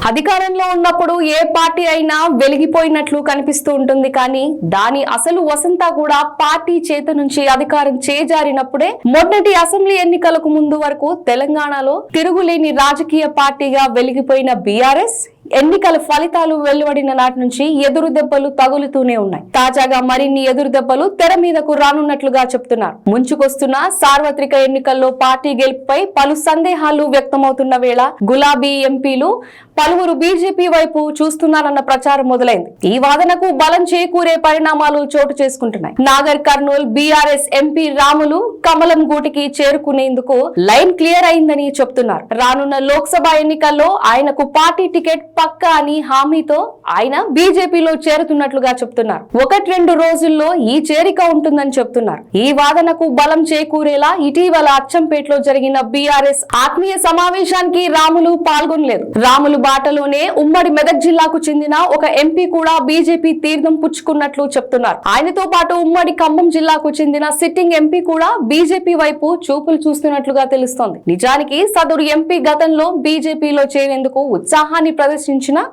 అధికారంలో ఉన్నప్పుడు ఏ పార్టీ అయినా వెలిగిపోయినట్లు కనిపిస్తూ ఉంటుంది, కానీ దాని అసలు వసంతా కూడా పార్టీ చేత నుంచి అధికారం చేజారినప్పుడే. మొన్నటి అసెంబ్లీ ఎన్నికలకు ముందు వరకు తెలంగాణలో తిరుగులేని రాజకీయ పార్టీగా వెలిగిపోయిన బీఆర్ఎస్ ఎన్నికల ఫలితాలు వెలువడిన నాటి నుంచి ఎదురు దెబ్బలు తగులుతూనే ఉన్నాయి. తాజాగా మరిన్ని ఎదురు దెబ్బలు తెర మీదకు రానున్నట్లుగా చెప్తున్నారు. ముంచుకొస్తున్న సార్వత్రిక ఎన్నికల్లో పార్టీ గెలుపుపై పలు సందేహాలు వ్యక్తమవుతున్న వేళ గులాబీ ఎంపీలు పలువురు బీజేపీ వైపు చూస్తున్నారన్న ప్రచారం మొదలైంది. ఈ వాదనకు బలం చేకూరే పరిణామాలు చోటు చేసుకుంటున్నాయి. నాగర్ కర్నూల్ బీఆర్ఎస్ ఎంపీ రాములు కమలం గూటికి చేరుకునేందుకు లైన్ క్లియర్ అయిందని చెప్తున్నారు. రానున్న లోక్సభ ఎన్నికల్లో ఆయనకు పార్టీ టికెట్ పక్కా అని హామీతో ఆయన బీజేపీలో చేరుతున్నట్లుగా చెప్తున్నారు. 1-2 రోజుల్లో ఈ చేరిక ఉంటుందని చెప్తున్నారు. ఈ వాదనకు బలం చేకూరేలా ఇటీవల అచ్చంపేటలో జరిగిన బీఆర్ఎస్ ఆత్మీయ సమావేశానికి రాములు పాల్గొనలేదు. రాములు బాటలోనే ఉమ్మడి మెదక్ జిల్లాకు చెందిన ఒక ఎంపీ కూడా బీజేపీ తీర్థం పుచ్చుకున్నట్లు చెప్తున్నారు. ఆయనతో పాటు ఉమ్మడి ఖమ్మం జిల్లాకు చెందిన సిట్టింగ్ ఎంపీ కూడా బీజేపీ వైపు చూపులు చూస్తున్నట్లుగా తెలుస్తోంది. నిజానికి సదరు ఎంపీ గతంలో బీజేపీలో చేరేందుకు ఉత్సాహాన్ని ప్రదర్శించిన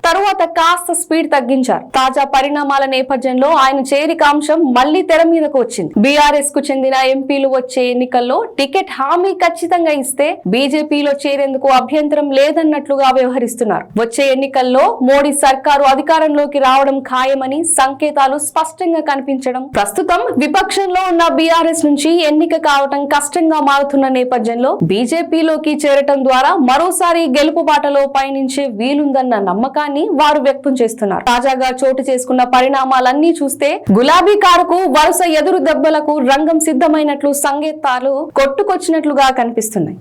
తరువాత కాస్త స్పీడ్ తగ్గించారు. తాజా పరిణామాల నేపథ్యంలో ఆయన చేరిక అంశం మళ్లీ తెర మీదకు వచ్చింది. బీఆర్ఎస్ కు చెందిన ఎంపీలు వచ్చే ఎన్నికల్లో టికెట్ హామీ ఖచ్చితంగా ఇస్తే బీజేపీలో చేరేందుకు అభ్యంతరం లేదన్నట్లుగా వ్యవహరిస్తున్నారు. వచ్చే ఎన్నికల్లో మోడీ సర్కారు అధికారంలోకి రావడం ఖాయమని సంకేతాలు స్పష్టంగా కనిపించడం, ప్రస్తుతం విపక్షంలో ఉన్న బీఆర్ఎస్ నుంచి ఎన్నిక కావటం కష్టంగా మారుతున్న నేపథ్యంలో బీజేపీలోకి చేరటం ద్వారా మరోసారి గెలుపు బాటలో పయనించే వీలుందన్న నమ్మకాన్ని వారు వ్యక్తం చేస్తున్నారు. తాజాగా చోటు చేసుకున్న పరిణామాలన్నీ చూస్తే గులాబీ కారుకు వరుస ఎదురు దెబ్బలకు రంగం సిద్ధమైనట్లు సంకేతాలు కొట్టుకొచ్చినట్లుగా కనిపిస్తున్నాయి.